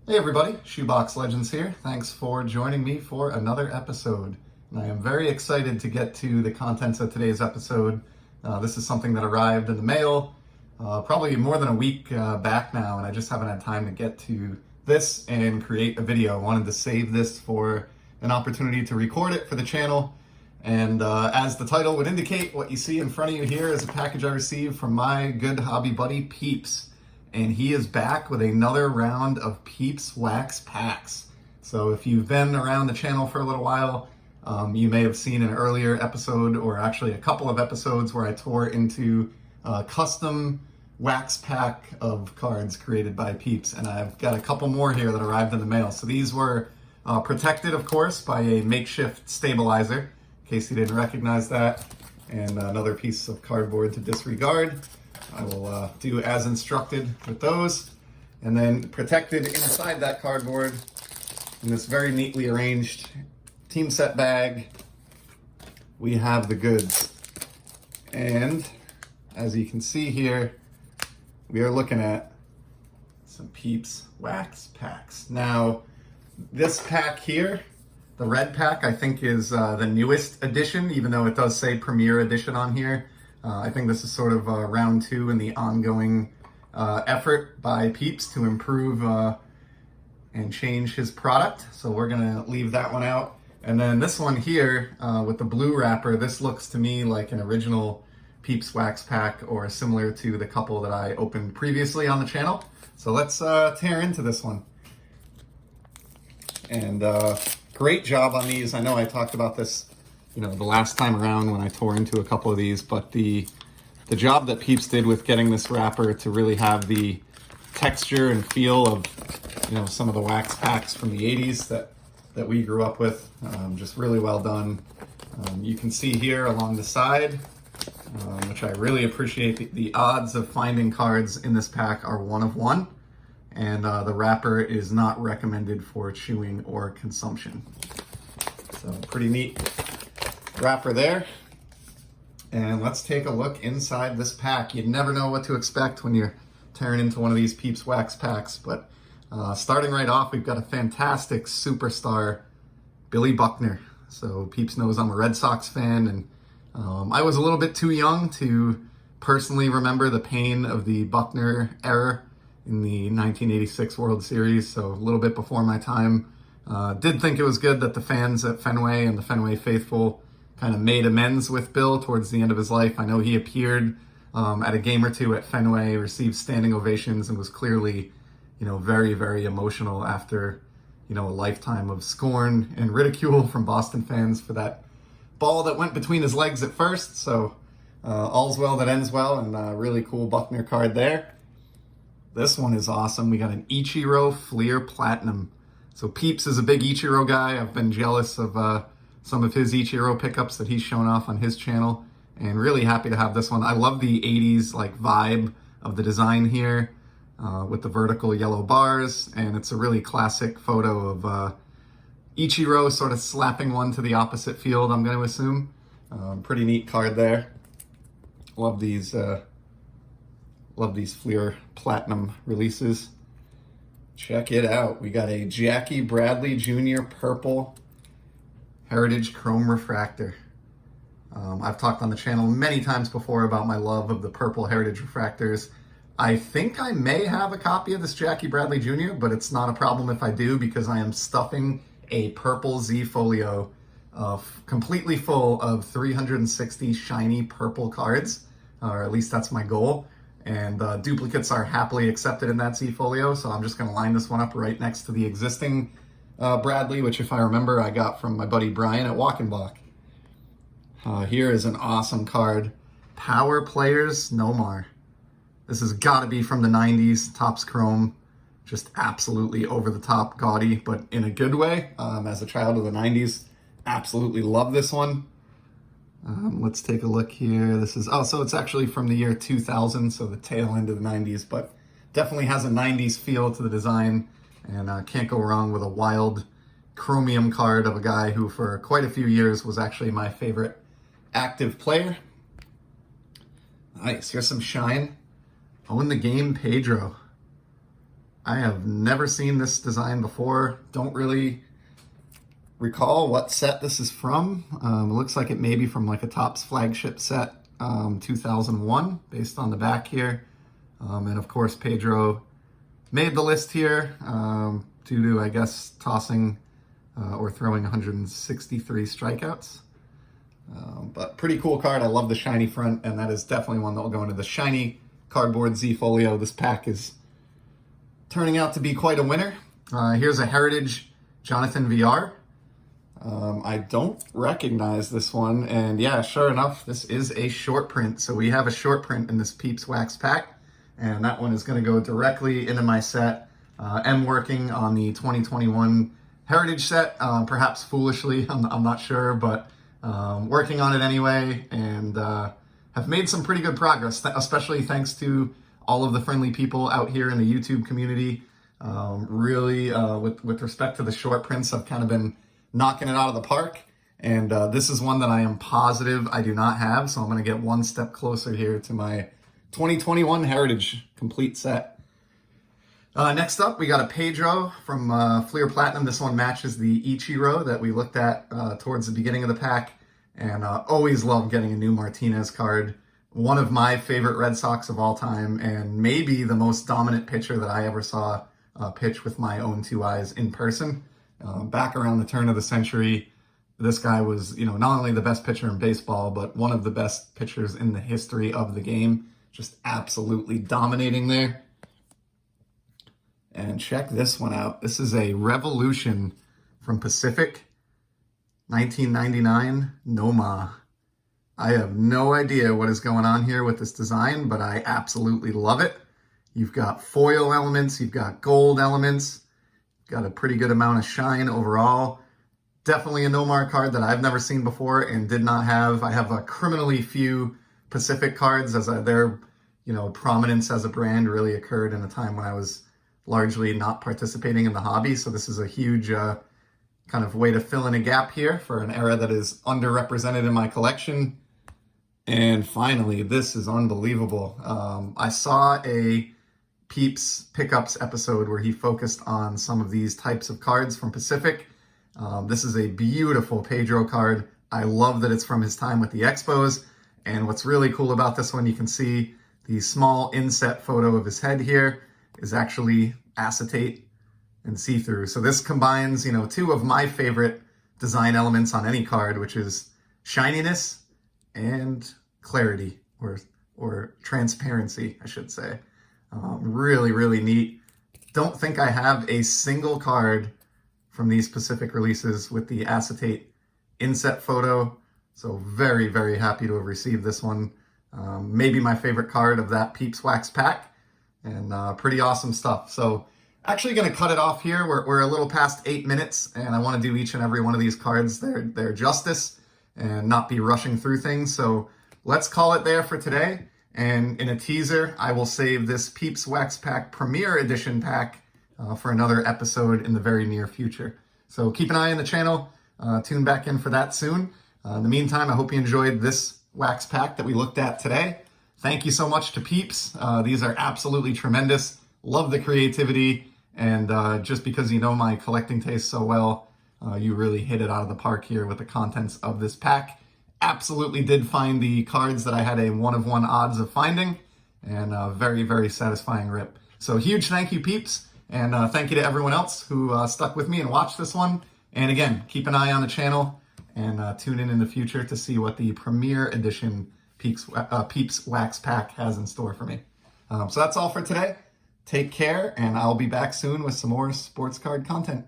Hey everybody, Shoebox Legends here. Thanks for joining me for another episode. And I am very excited to get to the contents of today's episode. This is something that arrived in the mail probably more than a week back now, and I just haven't had time to get to this and create a video. I wanted to save this for an opportunity to record it for the channel. And as the title would indicate, what you see in front of you here is a package I received from my good hobby buddy Peeps. And he is back with another round of Peeps Wax Packs. So if you've been around the channel for a little while, you may have seen an earlier episode, or actually a couple of episodes, where I tore into a custom wax pack of cards created by Peeps. And I've got a couple more here that arrived in the mail. So these were protected, of course, by a makeshift stabilizer, in case you didn't recognize that, and another piece of cardboard to disregard. I will do as instructed with those. And then protected inside that cardboard in this very neatly arranged team set bag, we have the goods. And as you can see here, we are looking at some Peeps Wax Packs. Now, this pack here, the red pack, I think is the newest edition, even though it does say Premier Edition on here. I think this is sort of round two in the ongoing effort by Peeps to improve and change his product. So we're gonna leave that one out. And then this one here with the blue wrapper, this looks to me like an original Peeps Wax Pack, or similar to the couple that I opened previously on the channel. So let's tear into this one. And great job on these. I know I talked about this the last time around when I tore into a couple of these, but the job that Peeps did with getting this wrapper to really have the texture and feel of, some of the wax packs from the 80s that we grew up with, just really well done. You can see here along the side, which I really appreciate, the odds of finding cards in this pack are 1 of 1, and the wrapper is not recommended for chewing or consumption. So pretty neat wrapper there. And let's take a look inside this pack. You never know what to expect when you're tearing into one of these Peeps Wax Packs, but starting right off, we've got a fantastic superstar, Billy Buckner. So Peeps knows I'm a Red Sox fan, and I was a little bit too young to personally remember the pain of the Buckner era in the 1986 World Series, so a little bit before my time. Did think it was good that the fans at Fenway and the Fenway faithful kind of made amends with Bill towards the end of his life. I know he appeared at a game or two at Fenway, received standing ovations, and was clearly, very, very emotional after, a lifetime of scorn and ridicule from Boston fans for that ball that went between his legs at first. So all's well that ends well, and a really cool Buckner card there. This one is awesome. We got an Ichiro Fleer Platinum. So Peeps is a big Ichiro guy. I've been jealous of some of his Ichiro pickups that he's shown off on his channel, and really happy to have this one. I love the 80s vibe of the design here with the vertical yellow bars, and it's a really classic photo of Ichiro sort of slapping one to the opposite field, I'm going to assume. Pretty neat card there. Love these Fleer Platinum releases. Check it out. We got a Jackie Bradley Jr. Purple Heritage Chrome Refractor. I've talked on the channel many times before about my love of the purple Heritage Refractors. I think I may have a copy of this Jackie Bradley Jr., but it's not a problem if I do, because I am stuffing a purple Z folio completely full of 360 shiny purple cards, or at least that's my goal. And duplicates are happily accepted in that Z folio, so I'm just going to line this one up right next to the existing Bradley, which, if I remember, I got from my buddy Brian at Walk and Block. Here is an awesome card, Power Players Nomar. This has got to be from the 90s, Topps Chrome. Just absolutely over the top gaudy, but in a good way. As a child of the 90s, absolutely love this one. Let's take a look here. This is, so it's actually from the year 2000, so the tail end of the 90s, but definitely has a 90s feel to the design, and can't go wrong with a wild chromium card of a guy who for quite a few years was actually my favorite active player. Nice, here's some shine. Own the Game Pedro. I have never seen this design before. Don't really recall what set this is from. It looks like it may be from like a Topps flagship set, 2001, based on the back here. And of course, Pedro made the list here due to, I guess, tossing or throwing 163 strikeouts. But pretty cool card. I love the shiny front, and that is definitely one that will go into the shiny cardboard Z folio. This pack is turning out to be quite a winner. Here's a Heritage Jonathan VR. I don't recognize this one, and yeah, sure enough, this is a short print. So we have a short print in this Peeps Wax Pack, and that one is going to go directly into my set. I'm working on the 2021 Heritage set, perhaps foolishly, I'm not sure, but working on it anyway, and have made some pretty good progress, especially thanks to all of the friendly people out here in the YouTube community. Really, with respect to the short prints, I've kind of been knocking it out of the park, and this is one that I am positive I do not have, so I'm going to get one step closer here to my 2021 Heritage complete set. Next up, we got a Pedro from Fleer Platinum. This one matches the Ichiro that we looked at towards the beginning of the pack, and always love getting a new Martinez card. One of my favorite Red Sox of all time, and maybe the most dominant pitcher that I ever saw pitch with my own two eyes in person. Back around the turn of the century, this guy was, not only the best pitcher in baseball, but one of the best pitchers in the history of the game. Just absolutely dominating there. And check this one out. This is a Revolution from Pacific, 1999, Noma. I have no idea what is going on here with this design, but I absolutely love it. You've got foil elements, you've got gold elements, got a pretty good amount of shine overall. Definitely a Nomar card that I've never seen before and did not have. I have a criminally few Pacific cards, as their prominence as a brand really occurred in a time when I was largely not participating in the hobby. So this is a huge kind of way to fill in a gap here for an era that is underrepresented in my collection. And finally, this is unbelievable. I saw a Peeps Pickups episode where he focused on some of these types of cards from Pacific. This is a beautiful Pedro card. I love that it's from his time with the Expos. And what's really cool about this one, you can see the small inset photo of his head here is actually acetate and see-through. So this combines, two of my favorite design elements on any card, which is shininess and clarity, or transparency, I should say. Really, really neat. Don't think I have a single card from these Pacific releases with the acetate inset photo. So very, very happy to have received this one. Maybe my favorite card of that Peeps Wax Pack, and pretty awesome stuff. So actually going to cut it off here. We're a little past 8 minutes, and I want to do each and every one of these cards their justice and not be rushing through things. So let's call it there for today. And in a teaser, I will save this Peeps Wax Pack Premier Edition pack for another episode in the very near future. So keep an eye on the channel. Tune back in for that soon. In the meantime, I hope you enjoyed this wax pack that we looked at today. Thank you so much to Peeps. These are absolutely tremendous. Love the creativity. And just because you know my collecting taste so well, you really hit it out of the park here with the contents of this pack. Absolutely did find the cards that I had a 1-of-1 odds of finding, and very, very satisfying rip. So huge thank you, Peeps, and thank you to everyone else who stuck with me and watched this one. And again, keep an eye on the channel and tune in the future to see what the Premier Edition Peeps Wax Pack has in store for me. So that's all for today. Take care, and I'll be back soon with some more sports card content.